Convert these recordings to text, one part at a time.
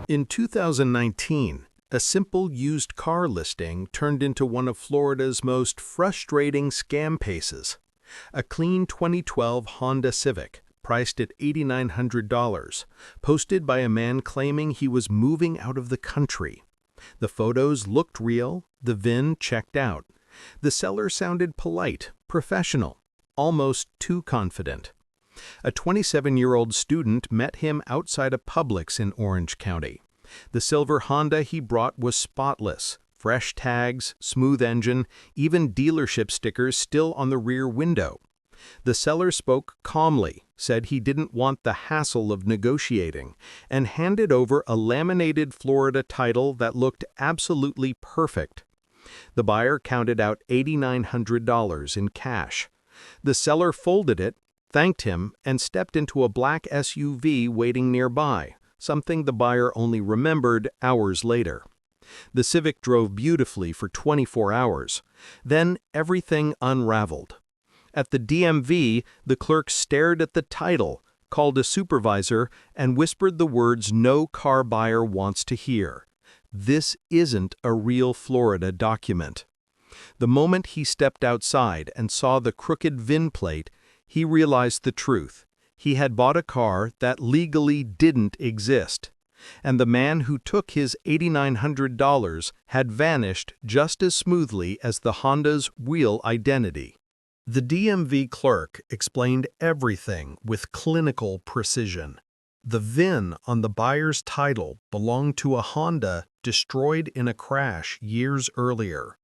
In 2019, a simple used car listing turned into one of Florida's most frustrating scam cases. A clean 2012 Honda Civic, priced at $8,900, posted by a man claiming he was moving out of the country. The photos looked real, the VIN checked out. The seller sounded polite, professional, almost too confident. A 27-year-old student met him outside a Publix in Orange County. The silver Honda he brought was spotless, fresh tags, smooth engine, even dealership stickers still on the rear window. The seller spoke calmly, said he didn't want the hassle of negotiating, and handed over a laminated Florida title that looked absolutely perfect. The buyer counted out $8,900 in cash. The seller folded it, thanked him, and stepped into a black SUV waiting nearby, something the buyer only remembered hours later. The Civic drove beautifully for 24 hours. Then everything unraveled. At the DMV, the clerk stared at the title, called a supervisor, and whispered the words no car buyer wants to hear. This isn't a real Florida document. The moment he stepped outside and saw the crooked VIN plate, he realized the truth. He had bought a car that legally didn't exist. And the man who took his $8,900 had vanished just as smoothly as the Honda's real identity. The DMV clerk explained everything with clinical precision. The VIN on the buyer's title belonged to a Honda destroyed in a crash years earlier.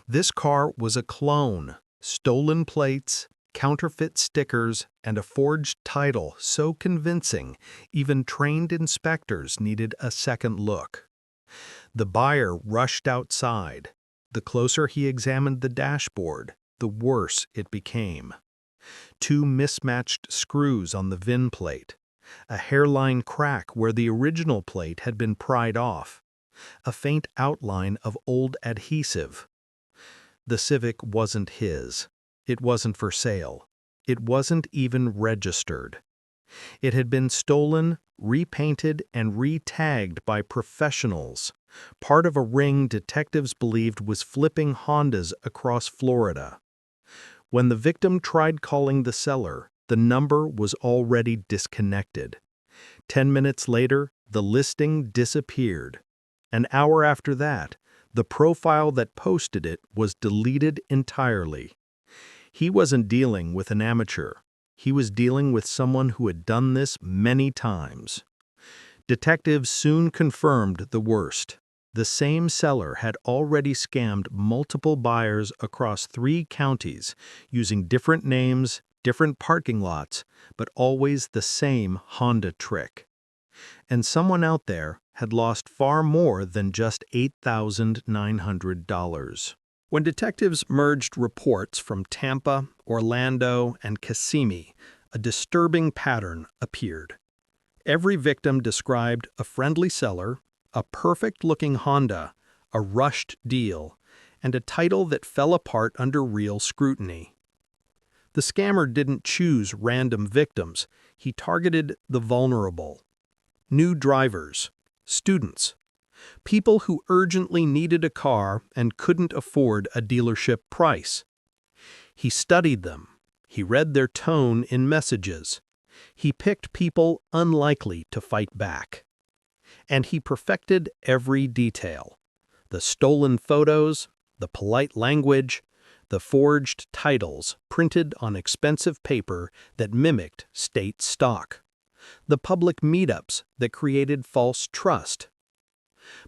This car was a clone, stolen plates, counterfeit stickers, and a forged title so convincing even trained inspectors needed a second look. The buyer rushed outside. The closer he examined the dashboard, the worse it became. Two mismatched screws on the VIN plate, a hairline crack where the original plate had been pried off, a faint outline of old adhesive. The Civic wasn't his. It wasn't for sale. It wasn't even registered. It had been stolen, repainted, and re-tagged by professionals, part of a ring detectives believed was flipping Hondas across Florida. When the victim tried calling the seller, the number was already disconnected. 10 minutes later, the listing disappeared. An hour after that, the profile that posted it was deleted entirely. He wasn't dealing with an amateur. He was dealing with someone who had done this many times. Detectives soon confirmed the worst. The same seller had already scammed multiple buyers across 3 counties using different names, different parking lots, but always the same Honda trick. And someone out there had lost far more than just $8,900. When detectives merged reports from Tampa, Orlando, and Kissimmee, a disturbing pattern appeared. Every victim described a friendly seller, a perfect-looking Honda, a rushed deal, and a title that fell apart under real scrutiny. The scammer didn't choose random victims. He targeted the vulnerable. New drivers, students, people who urgently needed a car and couldn't afford a dealership price. He studied them. He read their tone in messages. He picked people unlikely to fight back. And he perfected every detail. The stolen photos, the polite language, the forged titles printed on expensive paper that mimicked state stock, the public meetups that created false trust.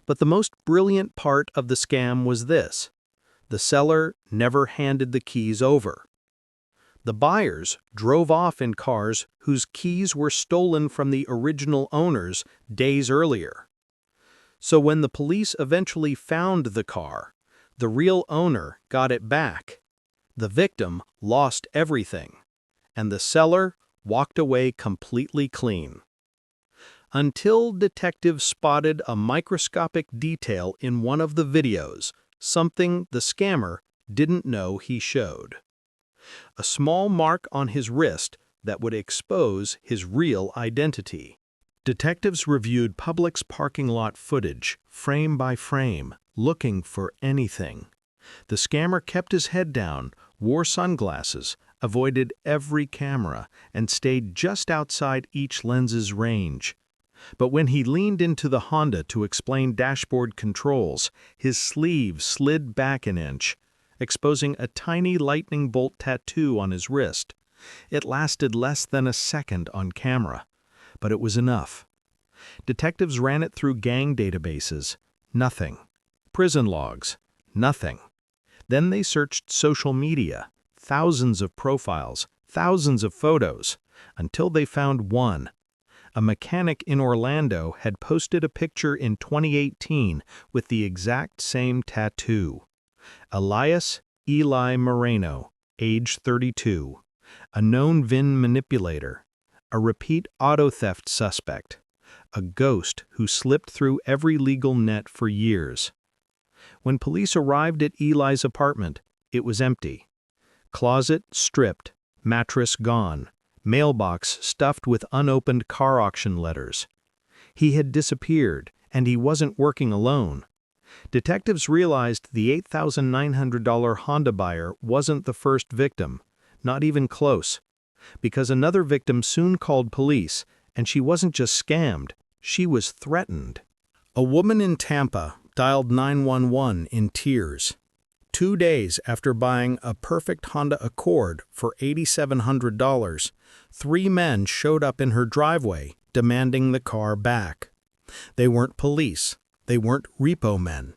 But the most brilliant part of the scam was this: the seller never handed the keys over. The buyers drove off in cars whose keys were stolen from the original owners days earlier. So when the police eventually found the car, the real owner got it back. The victim lost everything, and the seller walked away completely clean. Until detectives spotted a microscopic detail in one of the videos, something the scammer didn't know he showed. A small mark on his wrist that would expose his real identity. Detectives reviewed Publix parking lot footage, frame by frame, looking for anything. The scammer kept his head down, wore sunglasses, avoided every camera, and stayed just outside each lens's range. But when he leaned into the Honda to explain dashboard controls, his sleeve slid back an inch, exposing a tiny lightning bolt tattoo on his wrist. It lasted less than a second on camera, but it was enough. Detectives ran it through gang databases. Nothing. Prison logs. Nothing. Then they searched social media, thousands of profiles, thousands of photos, until they found one. A mechanic in Orlando had posted a picture in 2018 with the exact same tattoo. Elias Eli Moreno, age 32, a known VIN manipulator, a repeat auto theft suspect, a ghost who slipped through every legal net for years. When police arrived at Eli's apartment, it was empty. Closet stripped, mattress gone, mailbox stuffed with unopened car auction letters. He had disappeared, and he wasn't working alone. Detectives realized the $8,900 Honda buyer wasn't the first victim, not even close, because another victim soon called police, and she wasn't just scammed, she was threatened. A woman in Tampa dialed 911 in tears. 2 days after buying a perfect Honda Accord for $8,700, 3 men showed up in her driveway demanding the car back. They weren't police. They weren't repo men.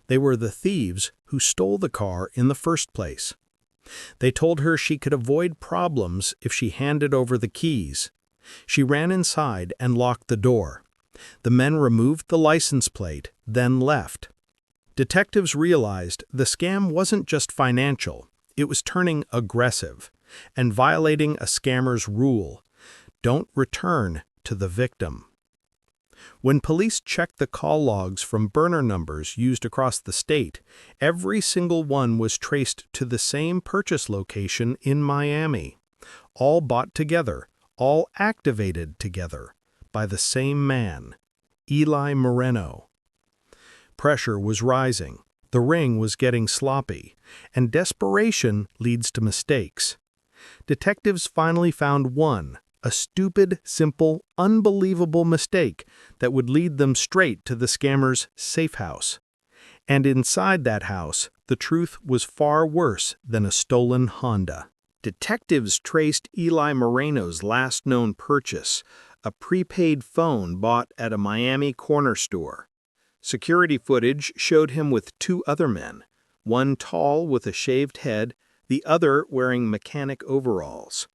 They were the thieves who stole the car in the first place. They told her she could avoid problems if she handed over the keys. She ran inside and locked the door. The men removed the license plate, then left. Detectives realized the scam wasn't just financial, it was turning aggressive and violating a scammer's rule: don't return to the victim. When police checked the call logs from burner numbers used across the state, every single one was traced to the same purchase location in Miami, all bought together, all activated together, by the same man, Eli Moreno. Pressure was rising, the ring was getting sloppy, and desperation leads to mistakes. Detectives finally found one, a stupid, simple, unbelievable mistake that would lead them straight to the scammer's safe house. And inside that house, the truth was far worse than a stolen Honda. Detectives traced Eli Moreno's last known purchase, a prepaid phone bought at a Miami corner store. Security footage showed him with 2 other men, one tall with a shaved head, the other wearing mechanic overalls.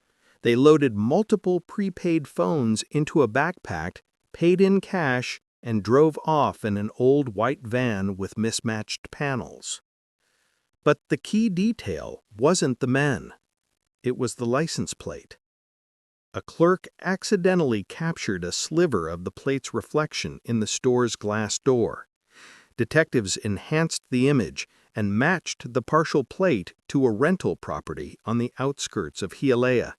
They loaded multiple prepaid phones into a backpack, paid in cash, and drove off in an old white van with mismatched panels. But the key detail wasn't the men. It was the license plate. A clerk accidentally captured a sliver of the plate's reflection in the store's glass door. Detectives enhanced the image and matched the partial plate to a rental property on the outskirts of Hialeah,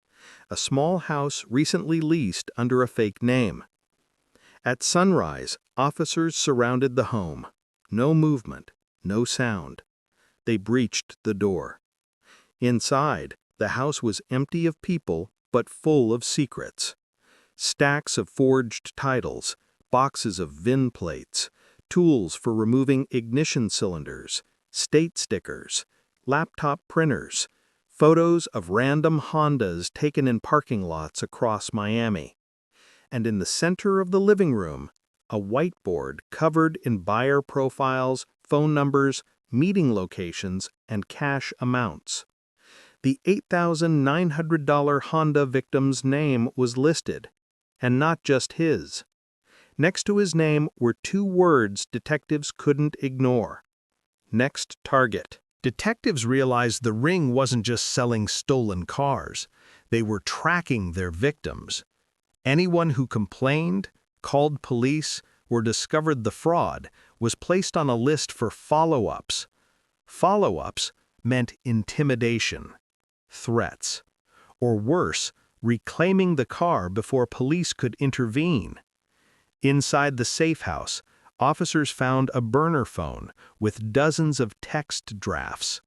a small house recently leased under a fake name. At sunrise, officers surrounded the home. No movement, no sound. They breached the door. Inside, the house was empty of people but full of secrets. Stacks of forged titles, boxes of VIN plates, tools for removing ignition cylinders, state stickers, laptop printers, photos of random Hondas taken in parking lots across Miami. And in the center of the living room, a whiteboard covered in buyer profiles, phone numbers, meeting locations, and cash amounts. The $8,900 Honda victim's name was listed, and not just his. Next to his name were 2 words detectives couldn't ignore: next target. Detectives realized the ring wasn't just selling stolen cars, they were tracking their victims. Anyone who complained, called police, or discovered the fraud was placed on a list for follow-ups. Follow-ups meant intimidation, threats, or worse, reclaiming the car before police could intervene. Inside the safe house, officers found a burner phone with dozens of text drafts.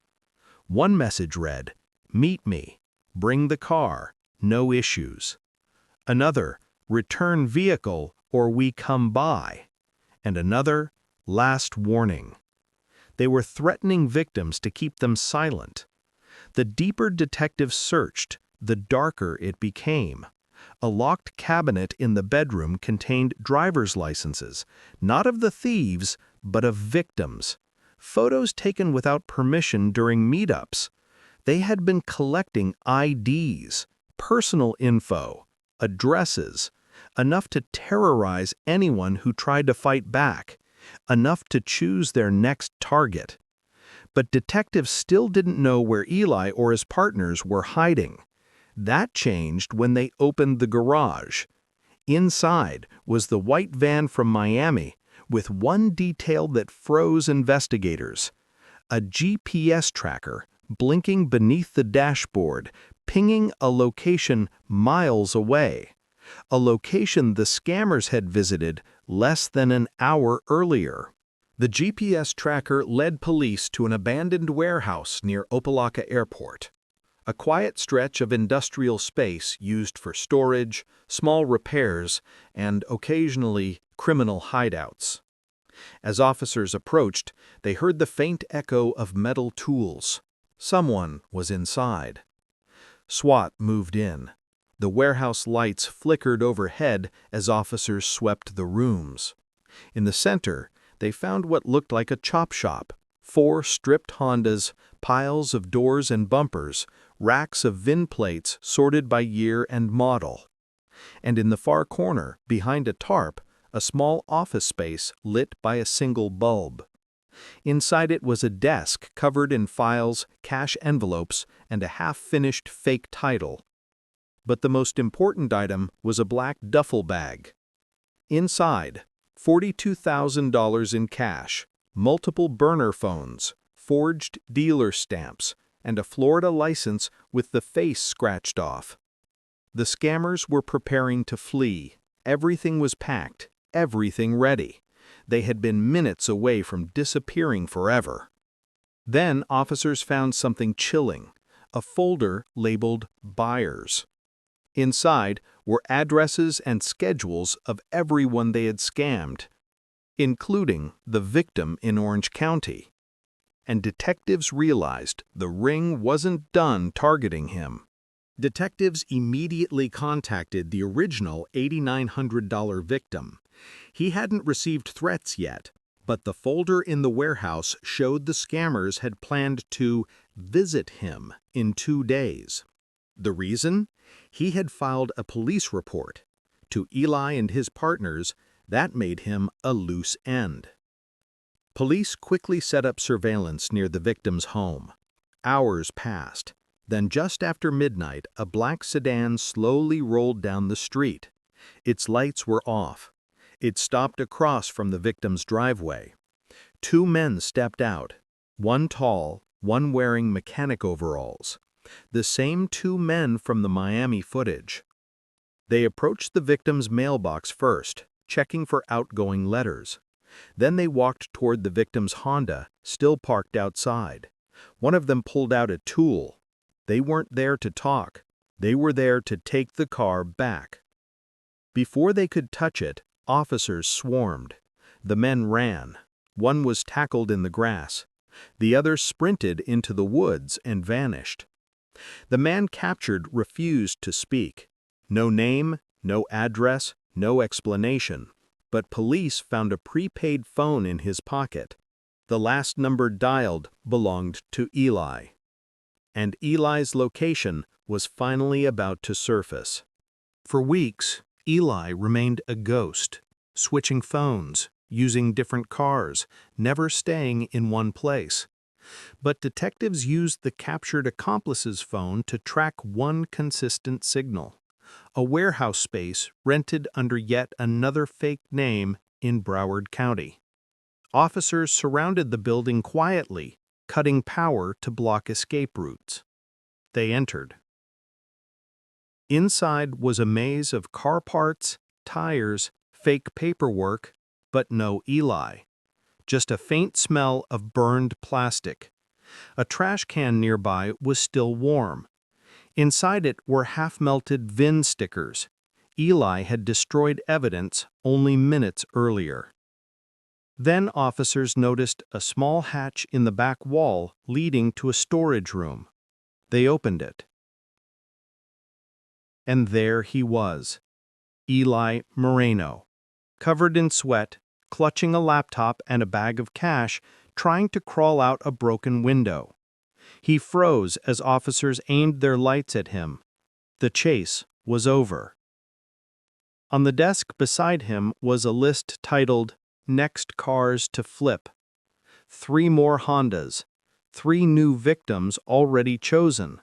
One message read, "Meet me, bring the car, no issues." Another, "Return vehicle or we come by." And another, "Last warning." They were threatening victims to keep them silent. The deeper detectives searched, the darker it became. A locked cabinet in the bedroom contained driver's licenses, not of the thieves, but of victims. Photos taken without permission during meetups. They had been collecting IDs, personal info, addresses, enough to terrorize anyone who tried to fight back, enough to choose their next target. But detectives still didn't know where Eli or his partners were hiding. That changed when they opened the garage. Inside was the white van from Miami, with one detail that froze investigators: a GPS tracker blinking beneath the dashboard, pinging a location miles away, a location the scammers had visited less than an hour earlier. The GPS tracker led police to an abandoned warehouse near Opelika Airport, a quiet stretch of industrial space used for storage, small repairs, and occasionally criminal hideouts. As officers approached, they heard the faint echo of metal tools. Someone was inside. SWAT moved in. The warehouse lights flickered overhead as officers swept the rooms. In the center, they found what looked like a chop shop: 4 stripped Hondas, piles of doors and bumpers, racks of VIN plates sorted by year and model. And in the far corner, behind a tarp, a small office space lit by a single bulb. Inside it was a desk covered in files, cash envelopes, and a half-finished fake title. But the most important item was a black duffel bag. Inside, $42,000 in cash, multiple burner phones, forged dealer stamps, and a Florida license with the face scratched off. The scammers were preparing to flee. Everything was packed, everything ready. They had been minutes away from disappearing forever. Then officers found something chilling: a folder labeled Buyers. Inside were addresses and schedules of everyone they had scammed, including the victim in Orange County. And detectives realized the ring wasn't done targeting him. Detectives immediately contacted the original $8,900 victim. He hadn't received threats yet, but the folder in the warehouse showed the scammers had planned to visit him in 2 days. The reason? He had filed a police report. To Eli and his partners, that made him a loose end. Police quickly set up surveillance near the victim's home. Hours passed. Then just after midnight, a black sedan slowly rolled down the street. Its lights were off. It stopped across from the victim's driveway. 2 men stepped out, one tall, one wearing mechanic overalls. The same 2 men from the Miami footage. They approached the victim's mailbox first, checking for outgoing letters. Then they walked toward the victim's Honda, still parked outside. One of them pulled out a tool. They weren't there to talk. They were there to take the car back. Before they could touch it, officers swarmed. The men ran. One was tackled in the grass. The other sprinted into the woods and vanished. The man captured refused to speak. No name, no address, no explanation. But police found a prepaid phone in his pocket. The last number dialed belonged to Eli. And Eli's location was finally about to surface. For weeks, Eli remained a ghost, switching phones, using different cars, never staying in one place. But detectives used the captured accomplice's phone to track one consistent signal: a warehouse space rented under yet another fake name in Broward County. Officers surrounded the building quietly, cutting power to block escape routes. They entered. Inside was a maze of car parts, tires, fake paperwork, but no Eli. Just a faint smell of burned plastic. A trash can nearby was still warm. Inside it were half-melted VIN stickers. Eli had destroyed evidence only minutes earlier. Then officers noticed a small hatch in the back wall leading to a storage room. They opened it. And there he was, Eli Moreno, covered in sweat, clutching a laptop and a bag of cash, trying to crawl out a broken window. He froze as officers aimed their lights at him. The chase was over. On the desk beside him was a list titled, "Next Cars to Flip." 3 more Hondas, 3 new victims already chosen.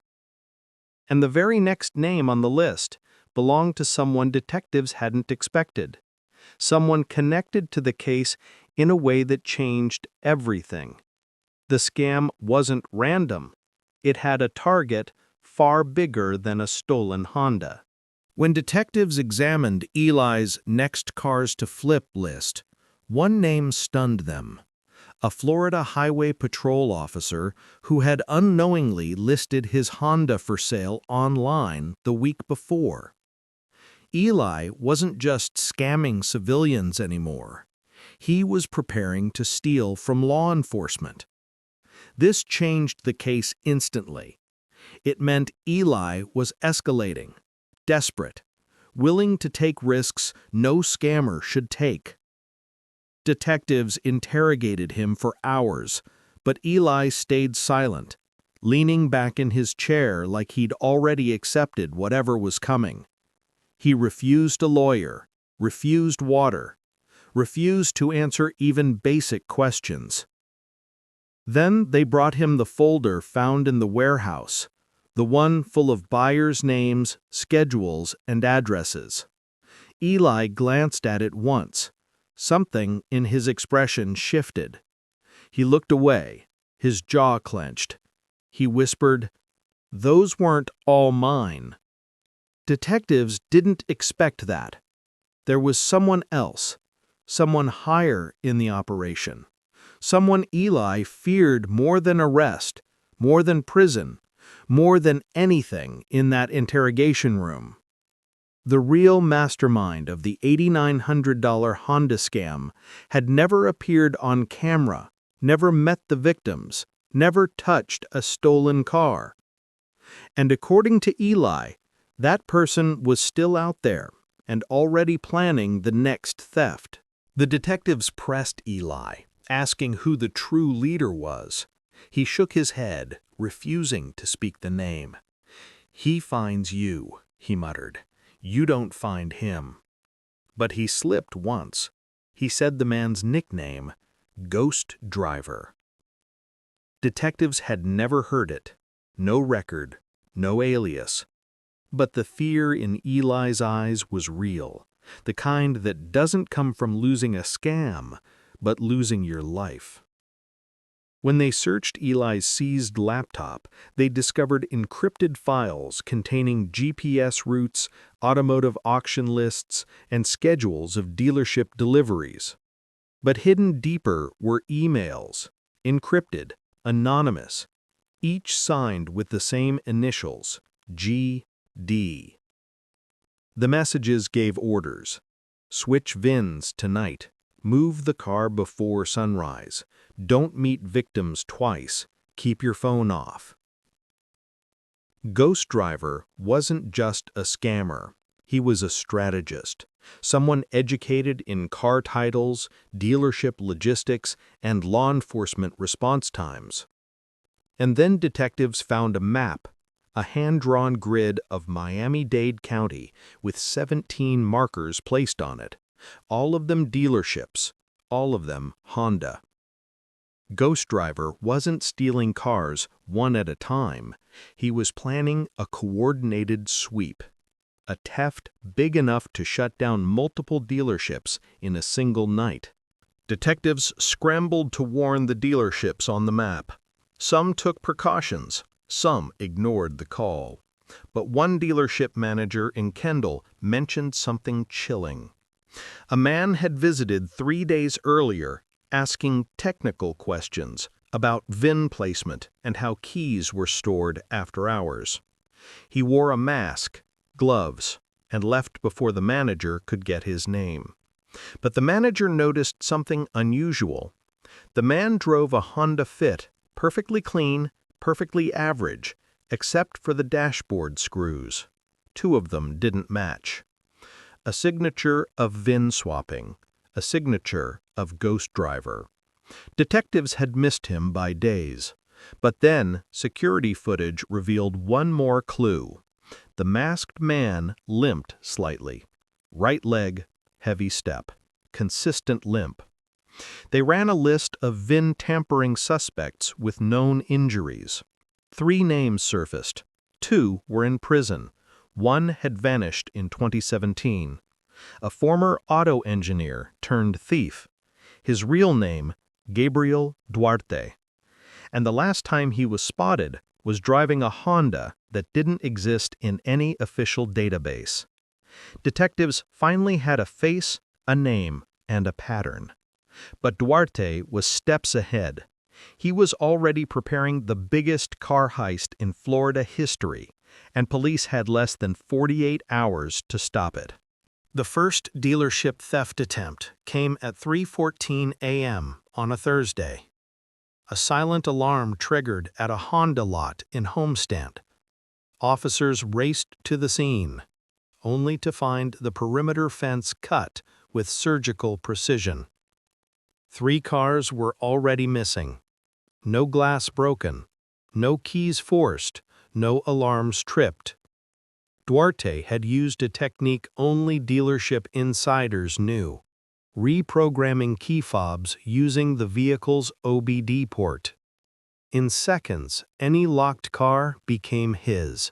And the very next name on the list belonged to someone detectives hadn't expected. Someone connected to the case in a way that changed everything. The scam wasn't random. It had a target far bigger than a stolen Honda. When detectives examined Eli's next cars to flip list, one name stunned them: a Florida Highway Patrol officer who had unknowingly listed his Honda for sale online the week before. Eli wasn't just scamming civilians anymore. He was preparing to steal from law enforcement. This changed the case instantly. It meant Eli was escalating, desperate, willing to take risks no scammer should take. Detectives interrogated him for hours, but Eli stayed silent, leaning back in his chair like he'd already accepted whatever was coming. He refused a lawyer, refused water, refused to answer even basic questions. Then they brought him the folder found in the warehouse, the one full of buyers' names, schedules, and addresses. Eli glanced at it once. Something in his expression shifted. He looked away, his jaw clenched. He whispered, "Those weren't all mine." Detectives didn't expect that. There was someone else, someone higher in the operation, someone Eli feared more than arrest, more than prison, more than anything in that interrogation room. The real mastermind of the $8,900 Honda scam had never appeared on camera, never met the victims, never touched a stolen car. And according to Eli, that person was still out there and already planning the next theft. The detectives pressed Eli, asking who the true leader was. He shook his head, refusing to speak the name. "He finds you," he muttered. "You don't find him." But he slipped once. He said the man's nickname, Ghost Driver. Detectives had never heard it. No record, no alias. But the fear in Eli's eyes was real, the kind that doesn't come from losing a scam, but losing your life. When they searched Eli's seized laptop, they discovered encrypted files containing GPS routes, automotive auction lists, and schedules of dealership deliveries. But hidden deeper were emails, encrypted, anonymous, each signed with the same initials, G.D. The messages gave orders. Switch VINs tonight. Move the car before sunrise. Don't meet victims twice. Keep your phone off. Ghost Driver wasn't just a scammer. He was a strategist, someone educated in car titles, dealership logistics, and law enforcement response times. And then detectives found a map, a hand-drawn grid of Miami-Dade County with 17 markers placed on it, all of them dealerships, all of them Honda. Ghost Driver wasn't stealing cars one at a time. He was planning a coordinated sweep, a theft big enough to shut down multiple dealerships in a single night. Detectives scrambled to warn the dealerships on the map. Some took precautions, some ignored the call. But one dealership manager in Kendall mentioned something chilling. A man had visited 3 days earlier, asking technical questions about VIN placement and how keys were stored after hours. He wore a mask, gloves, and left before the manager could get his name. But the manager noticed something unusual. The man drove a Honda Fit, perfectly clean, perfectly average, except for the dashboard screws. 2 of them didn't match. A signature of VIN swapping, a signature of ghost driver. Detectives had missed him by days. But then, security footage revealed one more clue. The masked man limped slightly. Right leg, heavy step, consistent limp. They ran a list of VIN tampering suspects with known injuries. 3 names surfaced. 2 were in prison. 1 had vanished in 2017. A former auto engineer turned thief. His real name, Gabriel Duarte. And the last time he was spotted was driving a Honda that didn't exist in any official database. Detectives finally had a face, a name, and a pattern. But Duarte was steps ahead. He was already preparing the biggest car heist in Florida history, and police had less than 48 hours to stop it. The first dealership theft attempt came at 3:14 a.m. on a Thursday. A silent alarm triggered at a Honda lot in Homestead. Officers raced to the scene, only to find the perimeter fence cut with surgical precision. 3 cars were already missing. No glass broken, no keys forced, no alarms tripped. Duarte had used a technique only dealership insiders knew: reprogramming key fobs using the vehicle's OBD port. In seconds, any locked car became his.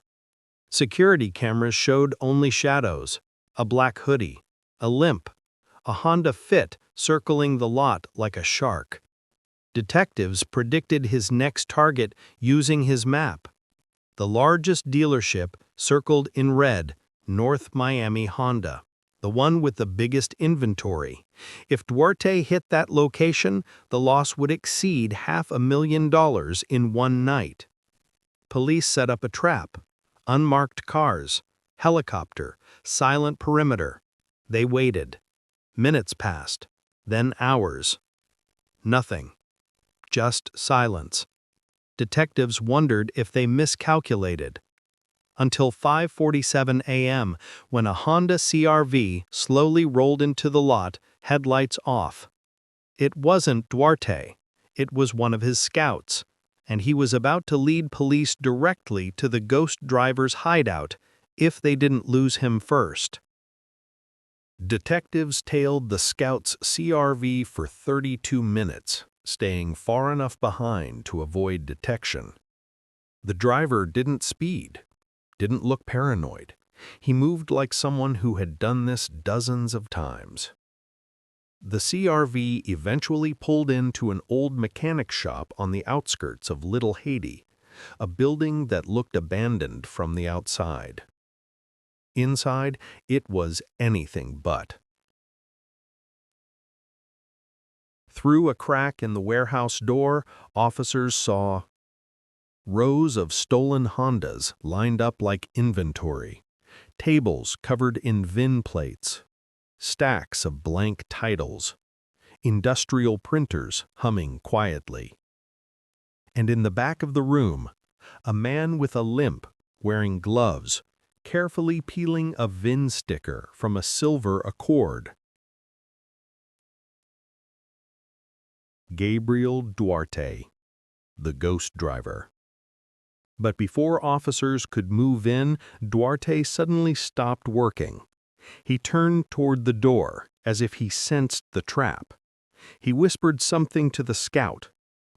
Security cameras showed only shadows, a black hoodie, a limp, a Honda Fit circling the lot like a shark. Detectives predicted his next target using his map. The largest dealership circled in red, North Miami Honda, the one with the biggest inventory. If Duarte hit that location, the loss would exceed $500,000 in one night. Police set up a trap. Unmarked cars, helicopter, silent perimeter. They waited. Minutes passed, then hours. Nothing. Just silence. Detectives wondered if they miscalculated. Until 5:47 a.m., when a Honda CR-V slowly rolled into the lot, headlights off. It wasn't Duarte. It was one of his scouts, and he was about to lead police directly to the ghost driver's hideout if they didn't lose him first. Detectives tailed the scout's CR-V for 32 minutes, staying far enough behind to avoid detection. The driver didn't speed, didn't look paranoid. He moved like someone who had done this dozens of times. The CR-V eventually pulled into an old mechanic shop on the outskirts of Little Haiti, a building that looked abandoned from the outside. Inside, it was anything but. Through a crack in the warehouse door, officers saw rows of stolen Hondas lined up like inventory, tables covered in VIN plates, stacks of blank titles, industrial printers humming quietly. And in the back of the room, a man with a limp, wearing gloves, carefully peeling a VIN sticker from a silver Accord. Gabriel Duarte, the ghost driver. But before officers could move in, Duarte suddenly stopped working. He turned toward the door, as if he sensed the trap. He whispered something to the scout.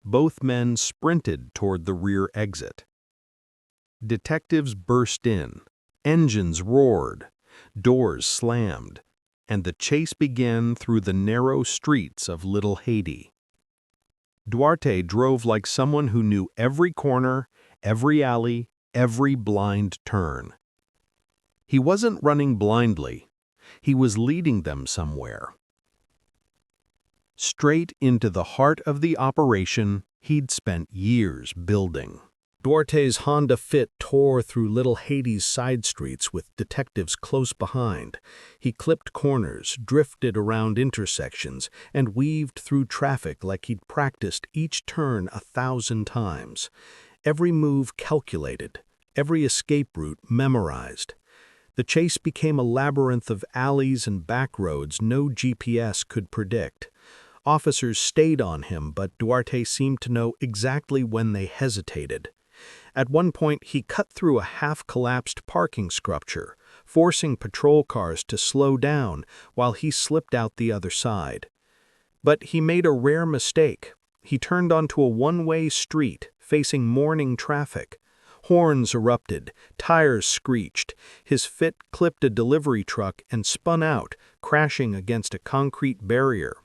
Both men sprinted toward the rear exit. Detectives burst in. Engines roared. Doors slammed. And the chase began through the narrow streets of Little Haiti. Duarte drove like someone who knew every corner, every alley, every blind turn. He wasn't running blindly. He was leading them somewhere. Straight into the heart of the operation he'd spent years building. Duarte's Honda Fit tore through Little Haiti's side streets with detectives close behind. He clipped corners, drifted around intersections, and weaved through traffic like he'd practiced each turn 1,000 times. Every move calculated, every escape route memorized. The chase became a labyrinth of alleys and back roads no GPS could predict. Officers stayed on him, but Duarte seemed to know exactly when they hesitated. At one point, he cut through a half-collapsed parking structure, forcing patrol cars to slow down while he slipped out the other side. But he made a rare mistake. He turned onto a one-way street, facing morning traffic. Horns erupted, tires screeched. His Fit clipped a delivery truck and spun out, crashing against a concrete barrier.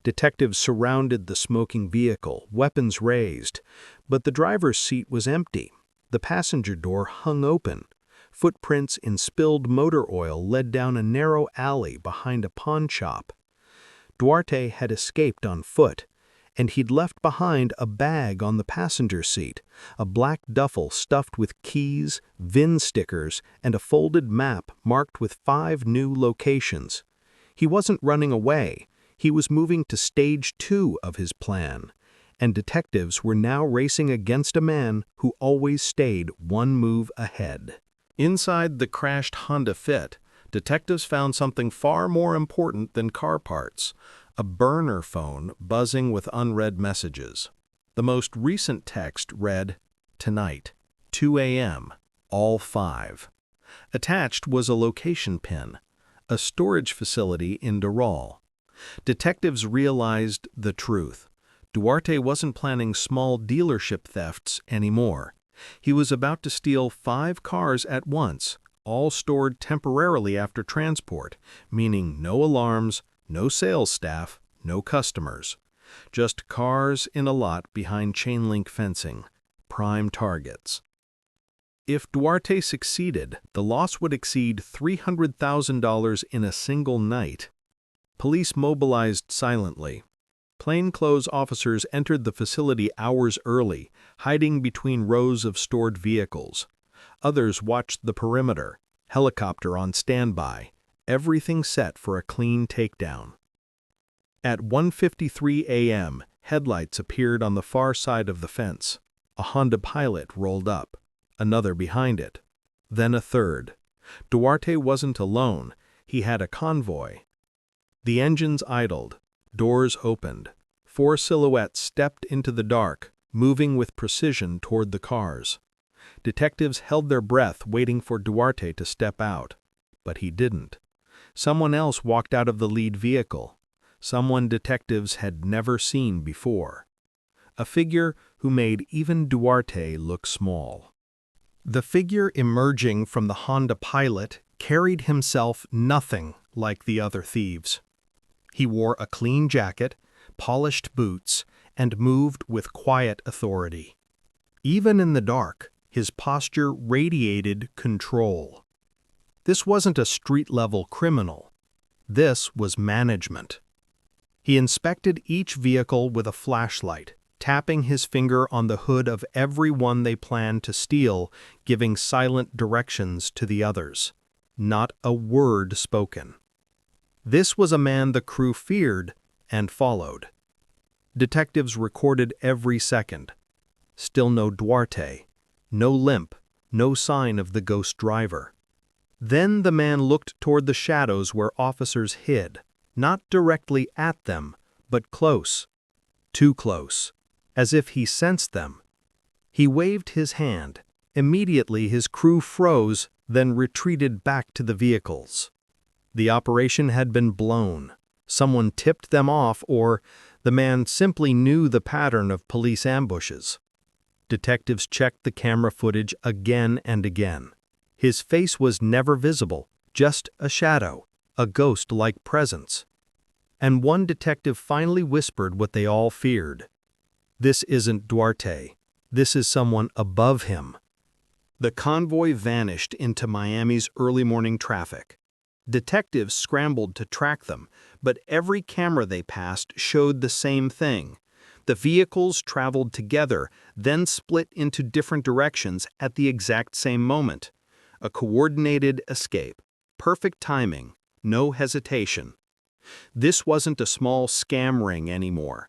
Detectives surrounded the smoking vehicle, weapons raised. But the driver's seat was empty. The passenger door hung open. Footprints in spilled motor oil led down a narrow alley behind a pawn shop. Duarte had escaped on foot, and he'd left behind a bag on the passenger seat, a black duffel stuffed with keys, VIN stickers, and a folded map marked with 5 new locations. He wasn't running away. He was moving to stage 2 of his plan, and detectives were now racing against a man who always stayed one move ahead. Inside the crashed Honda Fit, detectives found something far more important than car parts: a burner phone buzzing with unread messages. The most recent text read, "Tonight, 2 a.m., all 5. Attached was a location pin, a storage facility in Doral. Detectives realized the truth. Duarte wasn't planning small dealership thefts anymore. He was about to steal 5 cars at once, all stored temporarily after transport, meaning no alarms, no sales staff, no customers. Just cars in a lot behind chain-link fencing, prime targets. If Duarte succeeded, the loss would exceed $300,000 in a single night. Police mobilized silently. Plainclothes officers entered the facility hours early, hiding between rows of stored vehicles. Others watched the perimeter, helicopter on standby, everything set for a clean takedown. At 1:53 a.m., headlights appeared on the far side of the fence. A Honda Pilot rolled up, another behind it, then a third. Duarte wasn't alone. He had a convoy. The engines idled, doors opened. 4 silhouettes stepped into the dark, moving with precision toward the cars. Detectives held their breath waiting for Duarte to step out, but he didn't. Someone else walked out of the lead vehicle, someone detectives had never seen before. A figure who made even Duarte look small. The figure emerging from the Honda Pilot carried himself nothing like the other thieves. He wore a clean jacket, polished boots, and moved with quiet authority. Even in the dark, his posture radiated control. This wasn't a street-level criminal. This was management. He inspected each vehicle with a flashlight, tapping his finger on the hood of every one they planned to steal, giving silent directions to the others. Not a word spoken. This was a man the crew feared and followed. Detectives recorded every second. Still no Duarte, no limp, no sign of the ghost driver. Then the man looked toward the shadows where officers hid, not directly at them, but close, too close, as if he sensed them. He waved his hand. Immediately his crew froze, then retreated back to the vehicles. The operation had been blown. Someone tipped them off, or the man simply knew the pattern of police ambushes. Detectives checked the camera footage again and again. His face was never visible, just a shadow, a ghost-like presence. And one detective finally whispered what they all feared. This isn't Duarte. This is someone above him. The convoy vanished into Miami's early morning traffic. Detectives scrambled to track them, but every camera they passed showed the same thing. The vehicles traveled together, then split into different directions at the exact same moment. A coordinated escape. Perfect timing. No hesitation. This wasn't a small scam ring anymore.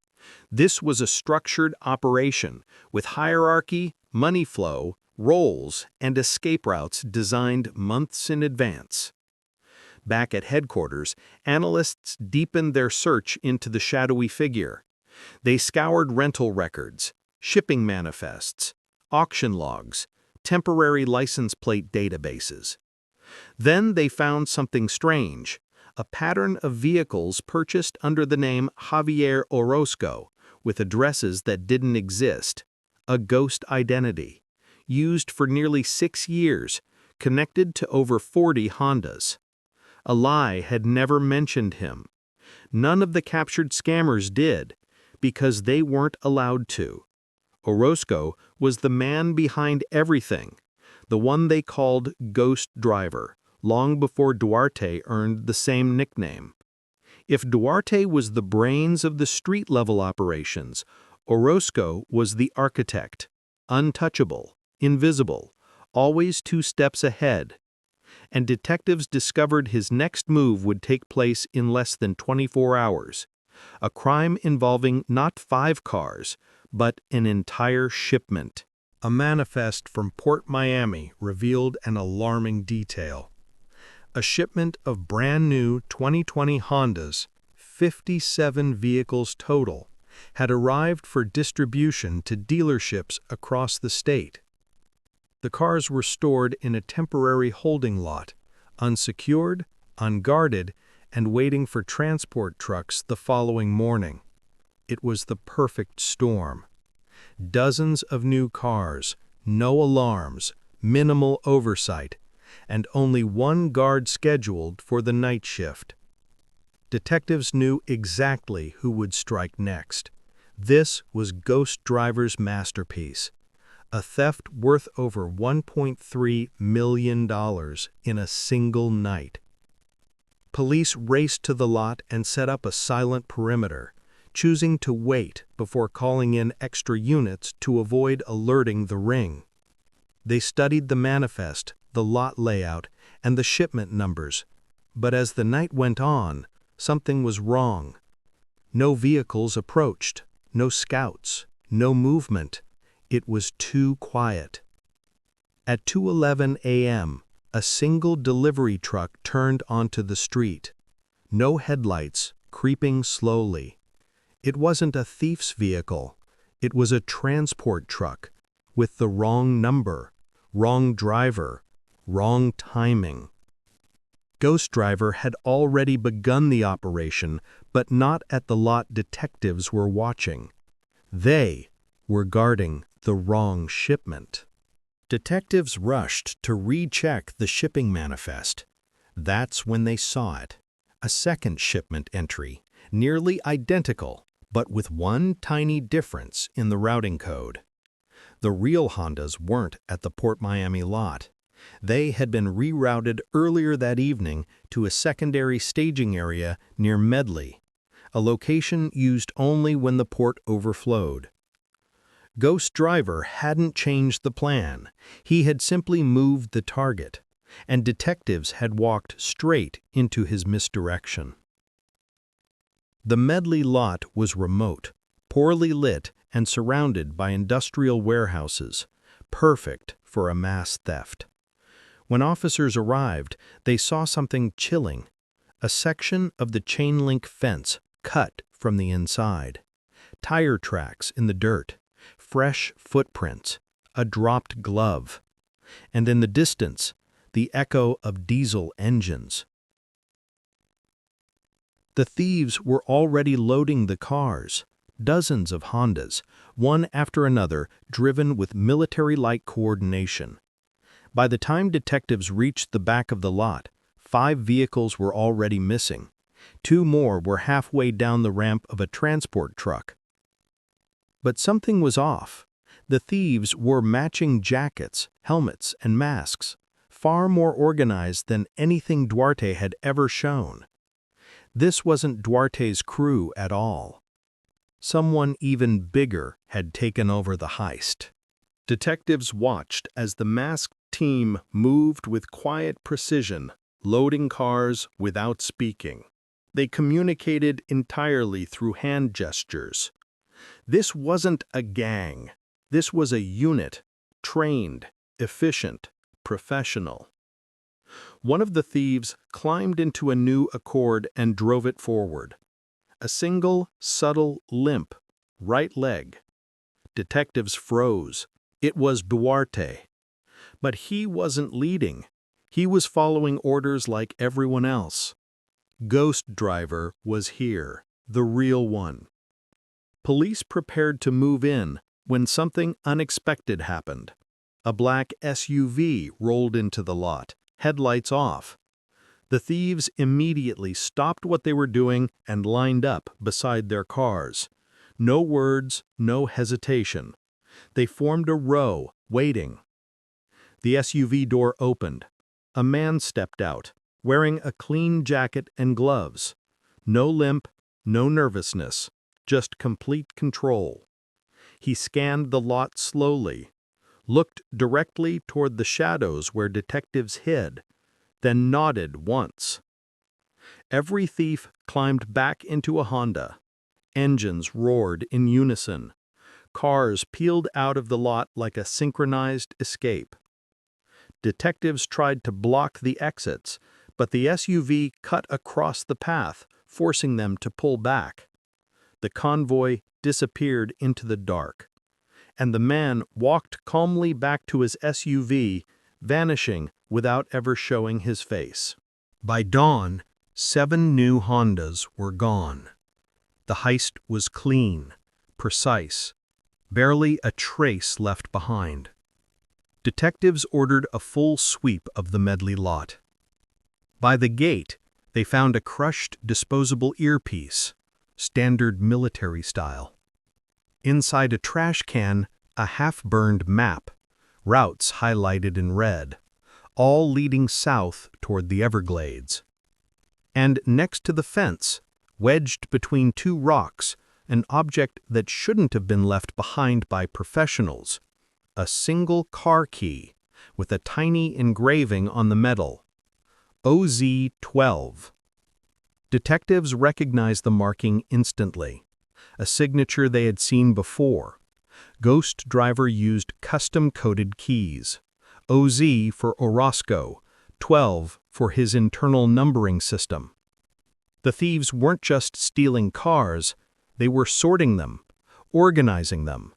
This was a structured operation with hierarchy, money flow, roles, and escape routes designed months in advance. Back at headquarters, analysts deepened their search into the shadowy figure. They scoured rental records, shipping manifests, auction logs, temporary license plate databases. Then they found something strange, a pattern of vehicles purchased under the name Javier Orozco, with addresses that didn't exist, a ghost identity, used for nearly 6 years, connected to over 40 Hondas. A lie had never mentioned him. None of the captured scammers did, because they weren't allowed to. Orozco was the man behind everything, the one they called Ghost Driver, long before Duarte earned the same nickname. If Duarte was the brains of the street-level operations, Orozco was the architect, untouchable, invisible, always 2 steps ahead. And detectives discovered his next move would take place in less than 24 hours. A crime involving not 5 cars, but an entire shipment. A manifest from Port Miami revealed an alarming detail. A shipment of brand new 2020 Hondas, 57 vehicles total, had arrived for distribution to dealerships across the state. The cars were stored in a temporary holding lot, unsecured, unguarded, and waiting for transport trucks the following morning. It was the perfect storm. Dozens of new cars, no alarms, minimal oversight, and only 1 guard scheduled for the night shift. Detectives knew exactly who would strike next. This was Ghost Driver's masterpiece. A theft worth over $1.3 million in a single night. Police raced to the lot and set up a silent perimeter, choosing to wait before calling in extra units to avoid alerting the ring. They studied the manifest, the lot layout, and the shipment numbers, but as the night went on, something was wrong. No vehicles approached, no scouts, no movement. It was too quiet. At 2:11 a.m., a single delivery truck turned onto the street. No headlights, creeping slowly. It wasn't a thief's vehicle. It was a transport truck, with the wrong number, wrong driver, wrong timing. Ghost Driver had already begun the operation, but not at the lot detectives were watching. They were guarding the wrong shipment. Detectives rushed to recheck the shipping manifest. That's when they saw it. A second shipment entry, nearly identical, but with one tiny difference in the routing code. The real Hondas weren't at the Port Miami lot. They had been rerouted earlier that evening to a secondary staging area near Medley, a location used only when the port overflowed. Ghost Driver hadn't changed the plan. He had simply moved the target, and detectives had walked straight into his misdirection. The Medley lot was remote, poorly lit, and surrounded by industrial warehouses, perfect for a mass theft. When officers arrived, they saw something chilling, a section of the chain-link fence cut from the inside, tire tracks in the dirt, fresh footprints, a dropped glove, and in the distance, the echo of diesel engines. The thieves were already loading the cars, dozens of Hondas, one after another, driven with military-like coordination. By the time detectives reached the back of the lot, 5 vehicles were already missing. 2 more were halfway down the ramp of a transport truck. But something was off. The thieves wore matching jackets, helmets, and masks, far more organized than anything Duarte had ever shown. This wasn't Duarte's crew at all. Someone even bigger had taken over the heist. Detectives watched as the masked team moved with quiet precision, loading cars without speaking. They communicated entirely through hand gestures. This wasn't a gang. This was a unit, trained, efficient, professional. One of the thieves climbed into a new Accord and drove it forward. A single, subtle limp, right leg. Detectives froze. It was Duarte. But he wasn't leading. He was following orders like everyone else. Ghost driver was here, the real one. Police prepared to move in when something unexpected happened. A black SUV rolled into the lot, headlights off. The thieves immediately stopped what they were doing and lined up beside their cars. No words, no hesitation. They formed a row, waiting. The SUV door opened. A man stepped out, wearing a clean jacket and gloves. No limp, no nervousness, just complete control. He scanned the lot slowly, looked directly toward the shadows where detectives hid, then nodded once. Every thief climbed back into a Honda. Engines roared in unison. Cars peeled out of the lot like a synchronized escape. Detectives tried to block the exits, but the SUV cut across the path, forcing them to pull back. The convoy disappeared into the dark, and the man walked calmly back to his SUV, vanishing without ever showing his face. By dawn, 7 new Hondas were gone. The heist was clean, precise, barely a trace left behind. Detectives ordered a full sweep of the Medley lot. By the gate, they found a crushed disposable earpiece, standard military style. Inside a trash can, a half-burned map, routes highlighted in red, all leading south toward the Everglades. And next to the fence, wedged between 2 rocks, an object that shouldn't have been left behind by professionals, a single car key with a tiny engraving on the metal, OZ-12. Detectives recognized the marking instantly, a signature they had seen before. Ghost driver used custom-coded keys, OZ for Orozco, 12 for his internal numbering system. The thieves weren't just stealing cars, they were sorting them, organizing them,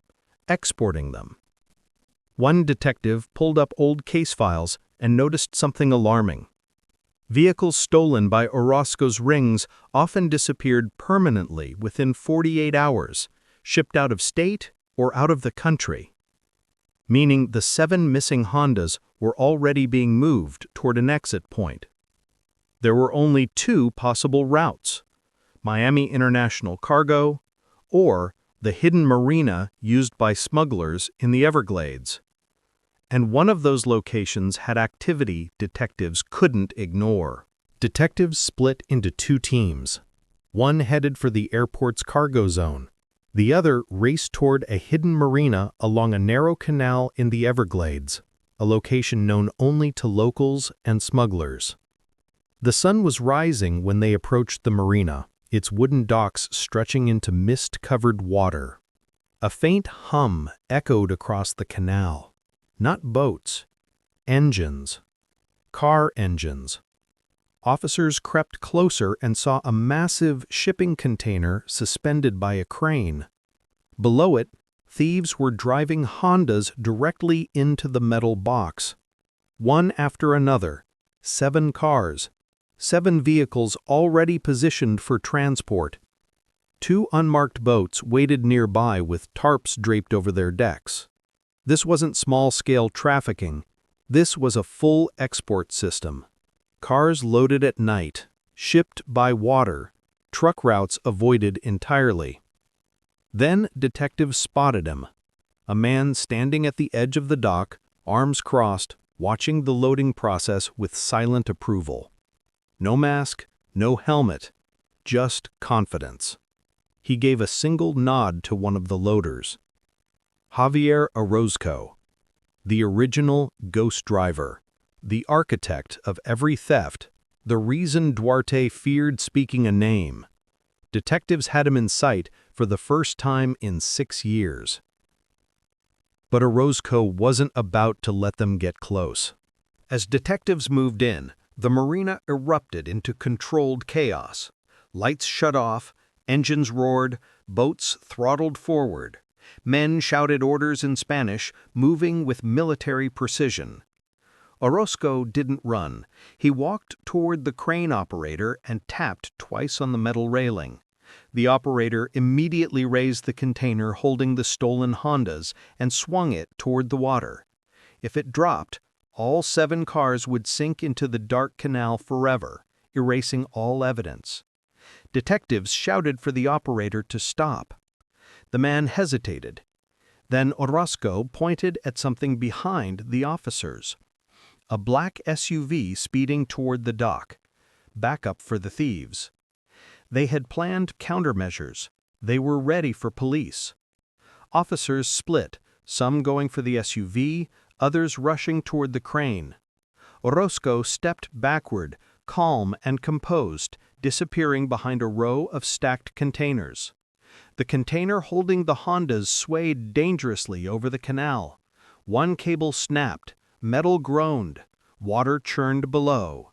exporting them. One detective pulled up old case files and noticed something alarming. Vehicles stolen by Orozco's rings often disappeared permanently within 48 hours, shipped out of state or out of the country. Meaning the 7 missing Hondas were already being moved toward an exit point. There were only 2 possible routes: Miami International Cargo or the hidden marina used by smugglers in the Everglades. And one of those locations had activity detectives couldn't ignore. Detectives split into 2 teams. One headed for the airport's cargo zone. The other raced toward a hidden marina along a narrow canal in the Everglades, a location known only to locals and smugglers. The sun was rising when they approached the marina, its wooden docks stretching into mist-covered water. A faint hum echoed across the canal. Not boats, engines, car engines. Officers crept closer and saw a massive shipping container suspended by a crane. Below it, thieves were driving Hondas directly into the metal box. One after another, 7 cars, 7 vehicles already positioned for transport. 2 unmarked boats waited nearby with tarps draped over their decks. This wasn't small-scale trafficking. This was a full export system. Cars loaded at night, shipped by water, truck routes avoided entirely. Then detectives spotted him, a man standing at the edge of the dock, arms crossed, watching the loading process with silent approval. No mask, no helmet, just confidence. He gave a single nod to one of the loaders. Javier Orozco, the original ghost driver, the architect of every theft, the reason Duarte feared speaking a name. Detectives had him in sight for the first time in 6 years. But Orozco wasn't about to let them get close. As detectives moved in, the marina erupted into controlled chaos. Lights shut off, engines roared, boats throttled forward. Men shouted orders in Spanish, moving with military precision. Orozco didn't run. He walked toward the crane operator and tapped twice on the metal railing. The operator immediately raised the container holding the stolen Hondas and swung it toward the water. If it dropped, all 7 cars would sink into the dark canal forever, erasing all evidence. Detectives shouted for the operator to stop. The man hesitated. Then Orozco pointed at something behind the officers. A black SUV speeding toward the dock. Backup for the thieves. They had planned countermeasures. They were ready for police. Officers split, some going for the SUV, others rushing toward the crane. Orozco stepped backward, calm and composed, disappearing behind a row of stacked containers. The container holding the Hondas swayed dangerously over the canal. One cable snapped, metal groaned, water churned below.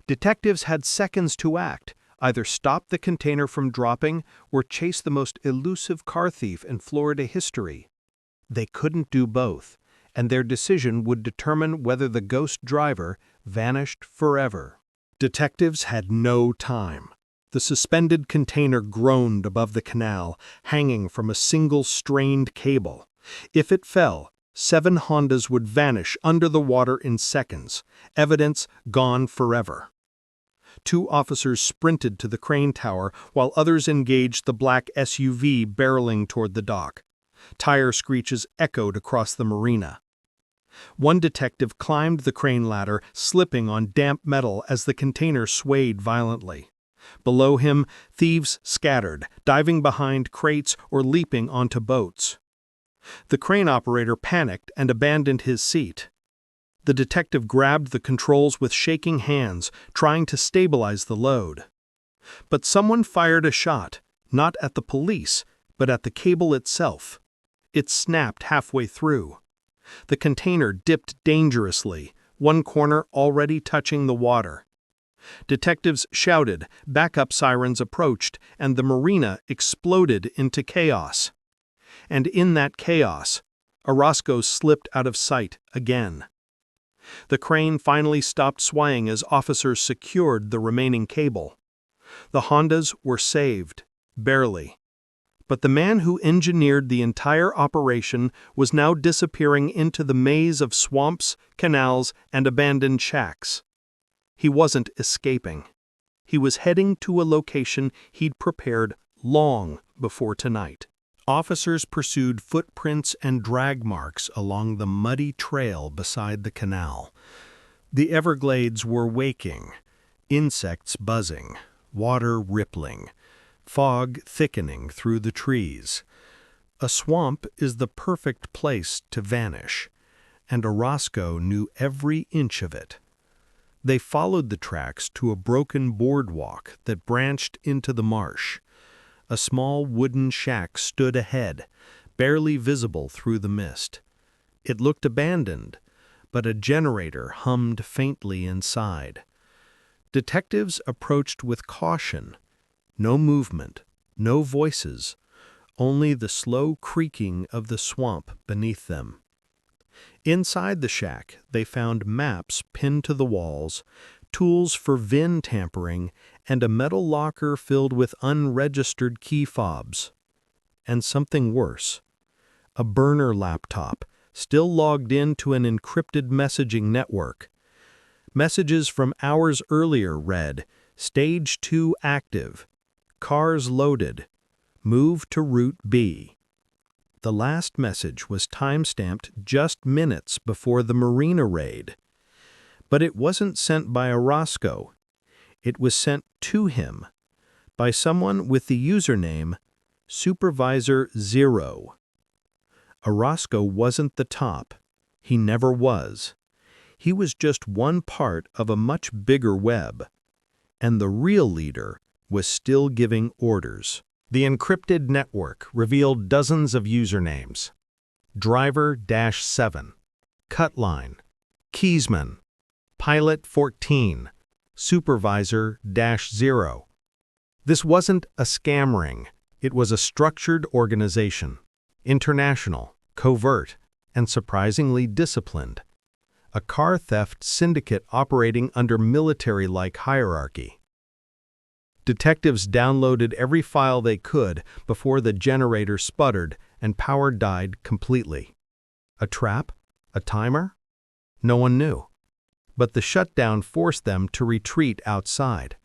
Detectives had seconds to act, either stop the container from dropping or chase the most elusive car thief in Florida history. They couldn't do both, and their decision would determine whether the ghost driver vanished forever. Detectives had no time. The suspended container groaned above the canal, hanging from a single strained cable. If it fell, 7 Hondas would vanish under the water in seconds, evidence gone forever. 2 officers sprinted to the crane tower while others engaged the black SUV barreling toward the dock. Tire screeches echoed across the marina. One detective climbed the crane ladder, slipping on damp metal as the container swayed violently. Below him, thieves scattered, diving behind crates or leaping onto boats. The crane operator panicked and abandoned his seat. The detective grabbed the controls with shaking hands, trying to stabilize the load. But someone fired a shot, not at the police, but at the cable itself. It snapped halfway through. The container dipped dangerously, one corner already touching the water. Detectives shouted, backup sirens approached, and the marina exploded into chaos. And in that chaos, Orozco slipped out of sight again. The crane finally stopped swaying as officers secured the remaining cable. The Hondas were saved, barely. But the man who engineered the entire operation was now disappearing into the maze of swamps, canals, and abandoned shacks. He wasn't escaping. He was heading to a location he'd prepared long before tonight. Officers pursued footprints and drag marks along the muddy trail beside the canal. The Everglades were waking, insects buzzing, water rippling, fog thickening through the trees. A swamp is the perfect place to vanish, and Orozco knew every inch of it. They followed the tracks to a broken boardwalk that branched into the marsh. A small wooden shack stood ahead, barely visible through the mist. It looked abandoned, but a generator hummed faintly inside. Detectives approached with caution. No movement, no voices, only the slow creaking of the swamp beneath them. Inside the shack, they found maps pinned to the walls, tools for VIN tampering, and a metal locker filled with unregistered key fobs. And something worse. A burner laptop, still logged into an encrypted messaging network. Messages from hours earlier read, Stage 2 active. Cars loaded. Move to Route B. The last message was time-stamped just minutes before the marina raid. But it wasn't sent by Orozco. It was sent to him by someone with the username Supervisor Zero. Orozco wasn't the top. He never was. He was just one part of a much bigger web. And the real leader was still giving orders. The encrypted network revealed dozens of usernames. Driver-7, Cutline, Keysman, Pilot 14, Supervisor-0. This wasn't a scam ring. It was a structured organization. International, covert, and surprisingly disciplined. A car theft syndicate operating under military-like hierarchy. Detectives downloaded every file they could before the generator sputtered and power died completely. A trap? A timer? No one knew. But the shutdown forced them to retreat outside.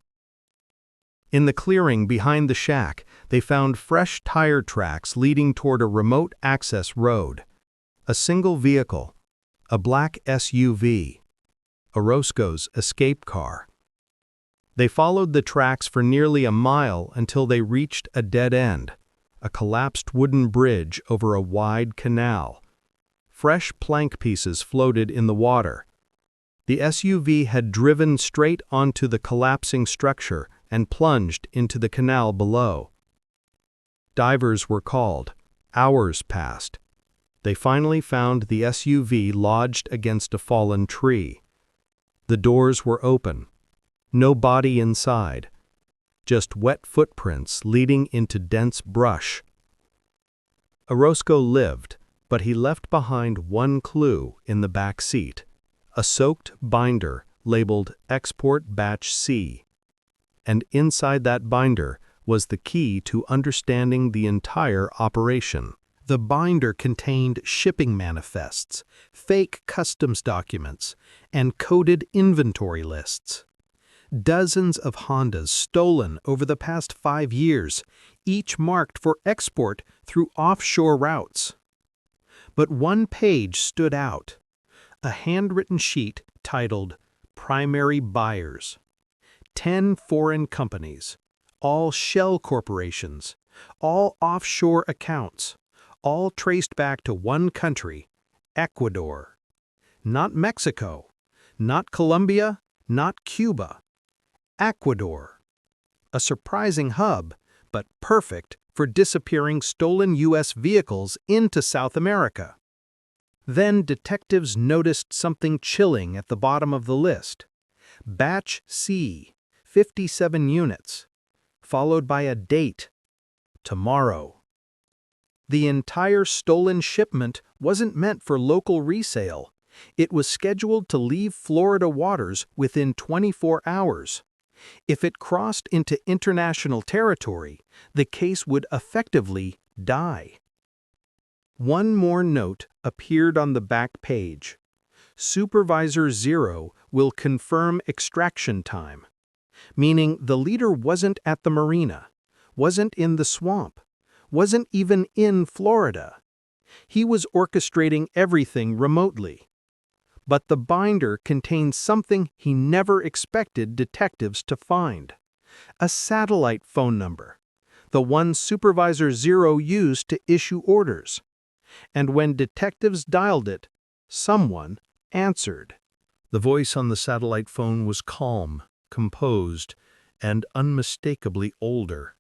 In the clearing behind the shack, they found fresh tire tracks leading toward a remote access road. A single vehicle, a black SUV, Orozco's escape car. They followed the tracks for nearly a mile until they reached a dead end, a collapsed wooden bridge over a wide canal. Fresh plank pieces floated in the water. The SUV had driven straight onto the collapsing structure and plunged into the canal below. Divers were called. Hours passed. They finally found the SUV lodged against a fallen tree. The doors were open. No body inside. Just wet footprints leading into dense brush. Orozco lived, but he left behind one clue in the back seat. A soaked binder labeled Export Batch C. And inside that binder was the key to understanding the entire operation. The binder contained shipping manifests, fake customs documents, and coded inventory lists. Dozens of Hondas stolen over the past 5 years, each marked for export through offshore routes. But one page stood out, a handwritten sheet titled Primary Buyers. 10 foreign companies, all shell corporations, all offshore accounts, all traced back to one country, Ecuador. Not Mexico, not Colombia, not Cuba. Ecuador. A surprising hub, but perfect for disappearing stolen U.S. vehicles into South America. Then detectives noticed something chilling at the bottom of the list. Batch C, 57 units, followed by a date, tomorrow. The entire stolen shipment wasn't meant for local resale. It was scheduled to leave Florida waters within 24 hours. If it crossed into international territory, the case would effectively die. One more note appeared on the back page. Supervisor Zero will confirm extraction time, meaning the leader wasn't at the marina, wasn't in the swamp, wasn't even in Florida. He was orchestrating everything remotely. But the binder contained something he never expected detectives to find. A satellite phone number, the one Supervisor Zero used to issue orders. And when detectives dialed it, someone answered. The voice on the satellite phone was calm, composed, and unmistakably older.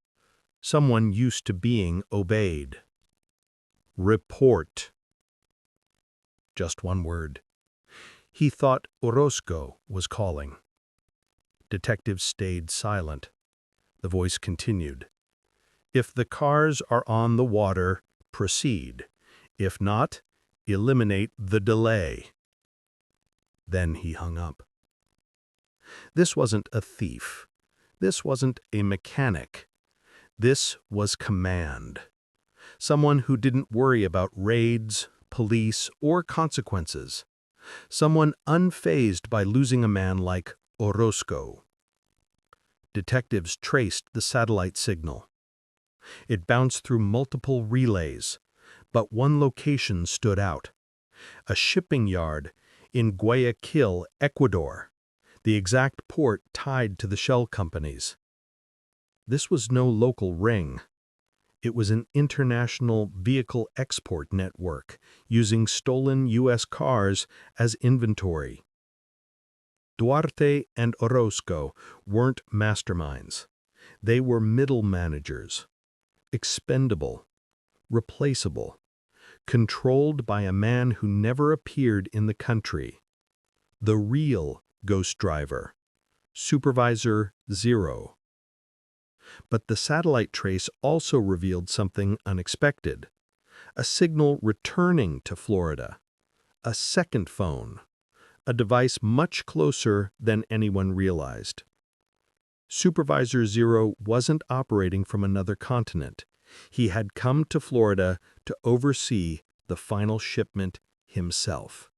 Someone used to being obeyed. Report. Just one word. He thought Orozco was calling. Detectives stayed silent. The voice continued. If the cars are on the water, proceed. If not, eliminate the delay. Then he hung up. This wasn't a thief. This wasn't a mechanic. This was command. Someone who didn't worry about raids, police, or consequences. Someone unfazed by losing a man like Orozco. Detectives traced the satellite signal. It bounced through multiple relays, but one location stood out. A shipping yard in Guayaquil, Ecuador, the exact port tied to the shell companies. This was no local ring. It was an international vehicle export network using stolen U.S. cars as inventory. Duarte and Orozco weren't masterminds. They were middle managers, expendable, replaceable, controlled by a man who never appeared in the country. The real ghost driver, Supervisor Zero. But the satellite trace also revealed something unexpected. A signal returning to Florida. A second phone. A device much closer than anyone realized. Supervisor Zero wasn't operating from another continent. He had come to Florida to oversee the final shipment himself.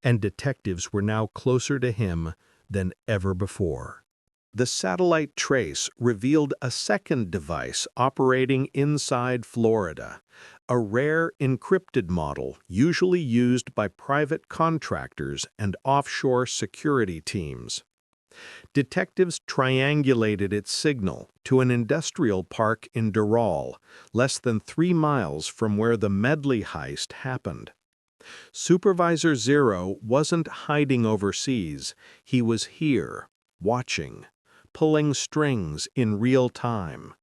And detectives were now closer to him than ever before. The satellite trace revealed a second device operating inside Florida, a rare encrypted model usually used by private contractors and offshore security teams. Detectives triangulated its signal to an industrial park in Doral, less than 3 miles from where the Medley heist happened. Supervisor Zero wasn't hiding overseas, he was here, watching, pulling strings in real time.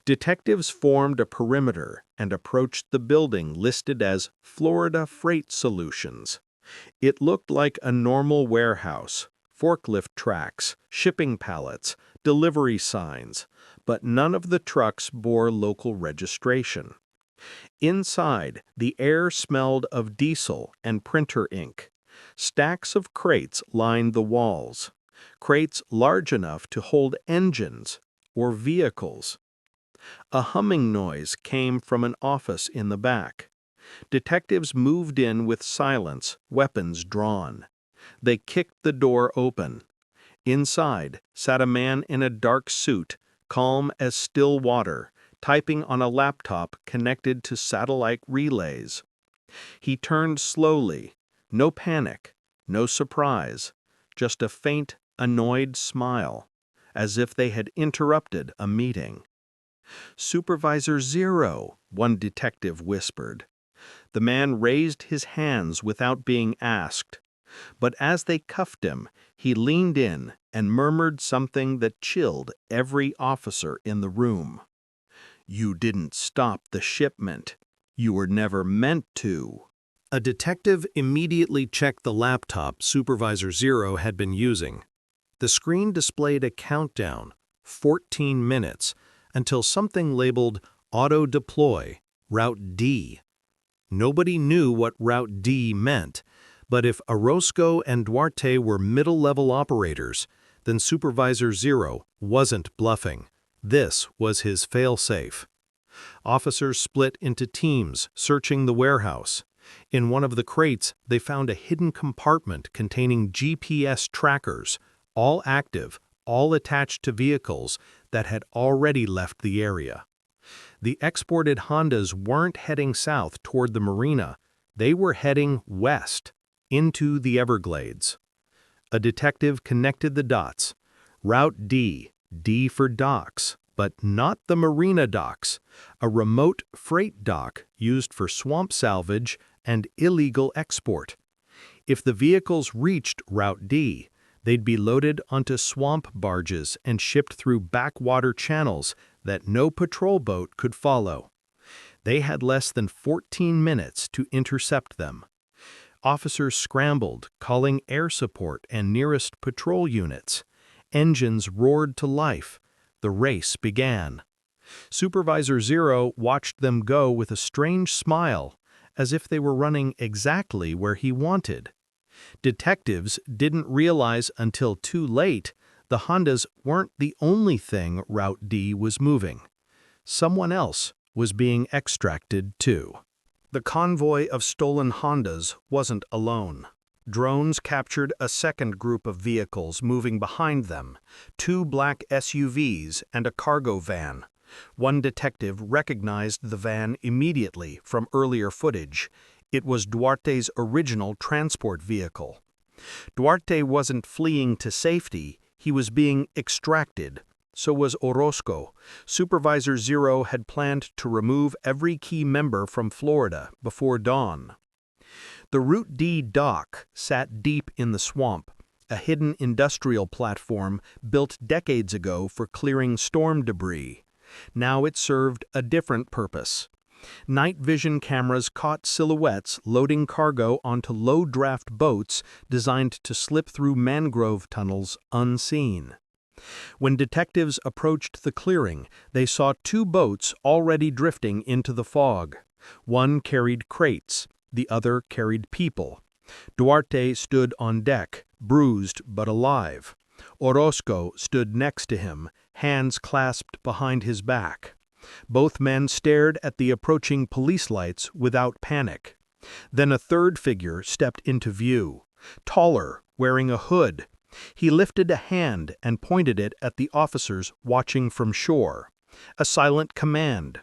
Detectives formed a perimeter and approached the building listed as Florida Freight Solutions. It looked like a normal warehouse, forklift tracks, shipping pallets, delivery signs, but none of the trucks bore local registration. Inside, the air smelled of diesel and printer ink. Stacks of crates lined the walls, crates large enough to hold engines or vehicles. A humming noise came from an office in the back. Detectives moved in with silence, weapons drawn. They kicked the door open. Inside sat a man in a dark suit, calm as still water, typing on a laptop connected to satellite relays. He turned slowly, no panic, no surprise, just a faint, annoyed smile, as if they had interrupted a meeting. "Supervisor Zero," one detective whispered. The man raised his hands without being asked, but as they cuffed him, he leaned in and murmured something that chilled every officer in the room. "You didn't stop the shipment. You were never meant to." A detective immediately checked the laptop Supervisor Zero had been using. The screen displayed a countdown, 14 minutes, until something labeled Auto Deploy, Route D. Nobody knew what Route D meant, but if Orozco and Duarte were middle-level operators, then Supervisor Zero wasn't bluffing. This was his fail-safe. Officers split into teams, searching the warehouse. In one of the crates, they found a hidden compartment containing GPS trackers, all active, all attached to vehicles that had already left the area. The exported Hondas weren't heading south toward the marina. They were heading west, into the Everglades. A detective connected the dots. Route D, D for docks, but not the marina docks, a remote freight dock used for swamp salvage and illegal export. If the vehicles reached Route D, they'd be loaded onto swamp barges and shipped through backwater channels that no patrol boat could follow. They had less than 14 minutes to intercept them. Officers scrambled, calling air support and nearest patrol units. Engines roared to life. The race began. Supervisor Zero watched them go with a strange smile, as if they were running exactly where he wanted. Detectives didn't realize until too late the Hondas weren't the only thing Route D was moving. Someone else was being extracted too. The convoy of stolen Hondas wasn't alone. Drones captured a second group of vehicles moving behind them, 2 black SUVs and a cargo van. One detective recognized the van immediately from earlier footage. It was Duarte's original transport vehicle. Duarte wasn't fleeing to safety, he was being extracted. So was Orozco. Supervisor Zero had planned to remove every key member from Florida before dawn. The Route D dock sat deep in the swamp, a hidden industrial platform built decades ago for clearing storm debris. Now it served a different purpose. Night vision cameras caught silhouettes loading cargo onto low-draft boats designed to slip through mangrove tunnels unseen. When detectives approached the clearing, they saw two boats already drifting into the fog. One carried crates, the other carried people. Duarte stood on deck, bruised but alive. Orozco stood next to him, hands clasped behind his back. Both men stared at the approaching police lights without panic. Then a third figure stepped into view, taller, wearing a hood. He lifted a hand and pointed it at the officers watching from shore. A silent command.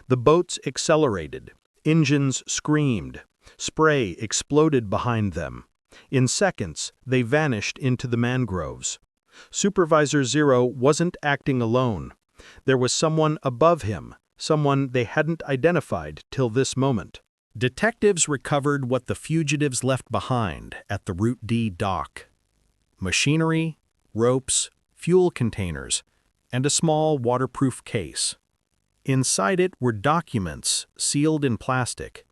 The boats accelerated. Engines screamed. Spray exploded behind them. In seconds, they vanished into the mangroves. Supervisor Zero wasn't acting alone. There was someone above him, someone they hadn't identified till this moment. Detectives recovered what the fugitives left behind at the Route D dock. Machinery, ropes, fuel containers, and a small waterproof case. Inside it were documents sealed in plastic.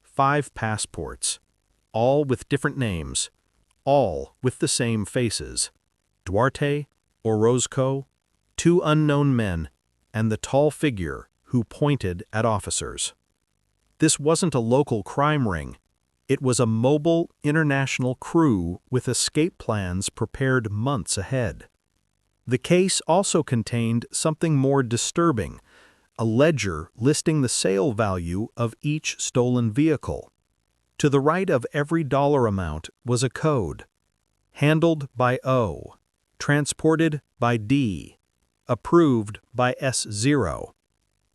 5 passports, all with different names, all with the same faces. Duarte, Orozco, 2 unknown men, and the tall figure who pointed at officers. This wasn't a local crime ring. It was a mobile, international crew with escape plans prepared months ahead. The case also contained something more disturbing, a ledger listing the sale value of each stolen vehicle. To the right of every dollar amount was a code. Handled by O, transported by D, approved by S0,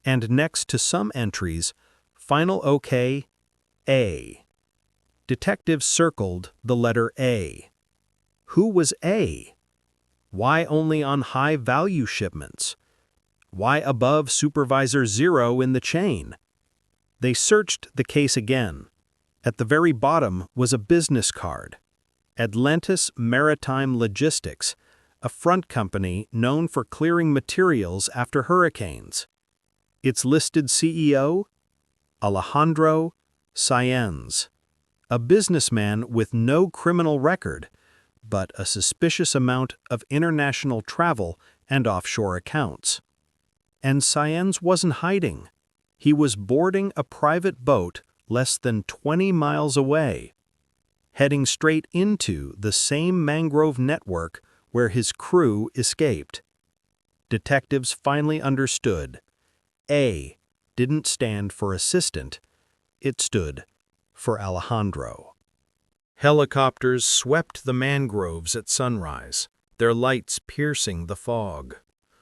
and next to some entries, final OK, A. Detectives circled the letter A. Who was A? Why only on high-value shipments? Why above Supervisor Zero in the chain? They searched the case again. At the very bottom was a business card. Atlantis Maritime Logistics, a front company known for clearing materials after hurricanes. Its listed CEO? Alejandro Sáenz, a businessman with no criminal record, but a suspicious amount of international travel and offshore accounts. And Sáenz wasn't hiding. He was boarding a private boat less than 20 miles away, heading straight into the same mangrove network where his crew escaped. Detectives finally understood. A didn't stand for assistant, it stood for Alejandro. Helicopters swept the mangroves at sunrise, their lights piercing the fog.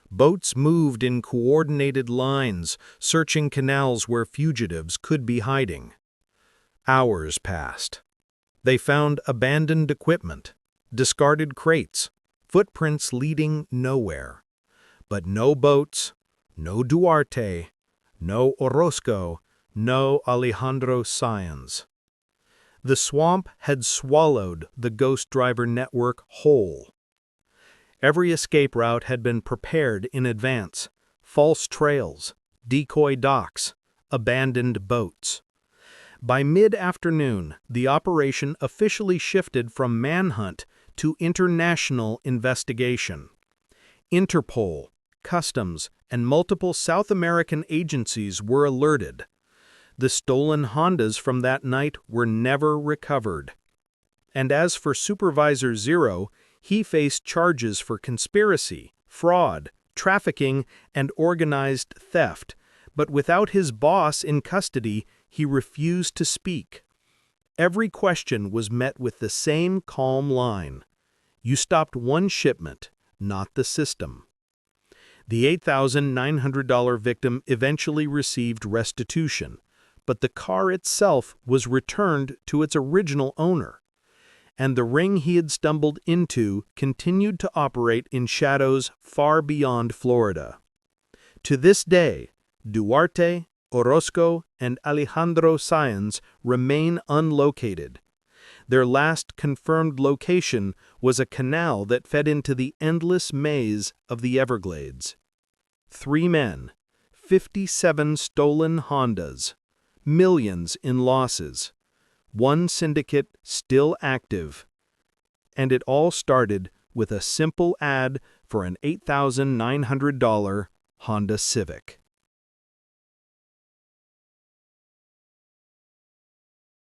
Boats moved in coordinated lines, searching canals where fugitives could be hiding. Hours passed. They found abandoned equipment, discarded crates, footprints leading nowhere. But no boats, no Duarte, no Orozco, no Alejandro Sáenz. The swamp had swallowed the ghost driver network whole. Every escape route had been prepared in advance: false trails, decoy docks, abandoned boats. By mid-afternoon, the operation officially shifted from manhunt to international investigation. Interpol, Customs, and multiple South American agencies were alerted. The stolen Hondas from that night were never recovered. And as for Supervisor Zero, he faced charges for conspiracy, fraud, trafficking, and organized theft. But without his boss in custody, he refused to speak. Every question was met with the same calm line: "You stopped one shipment, not the system." The $8,900 victim eventually received restitution, but the car itself was returned to its original owner, and the ring he had stumbled into continued to operate in shadows far beyond Florida. To this day, Duarte, Orozco, and Alejandro Sáenz remain unlocated. Their last confirmed location was a canal that fed into the endless maze of the Everglades. 3 men, 57 stolen Hondas, millions in losses, one syndicate still active, and it all started with a simple ad for an $8,900 Honda Civic.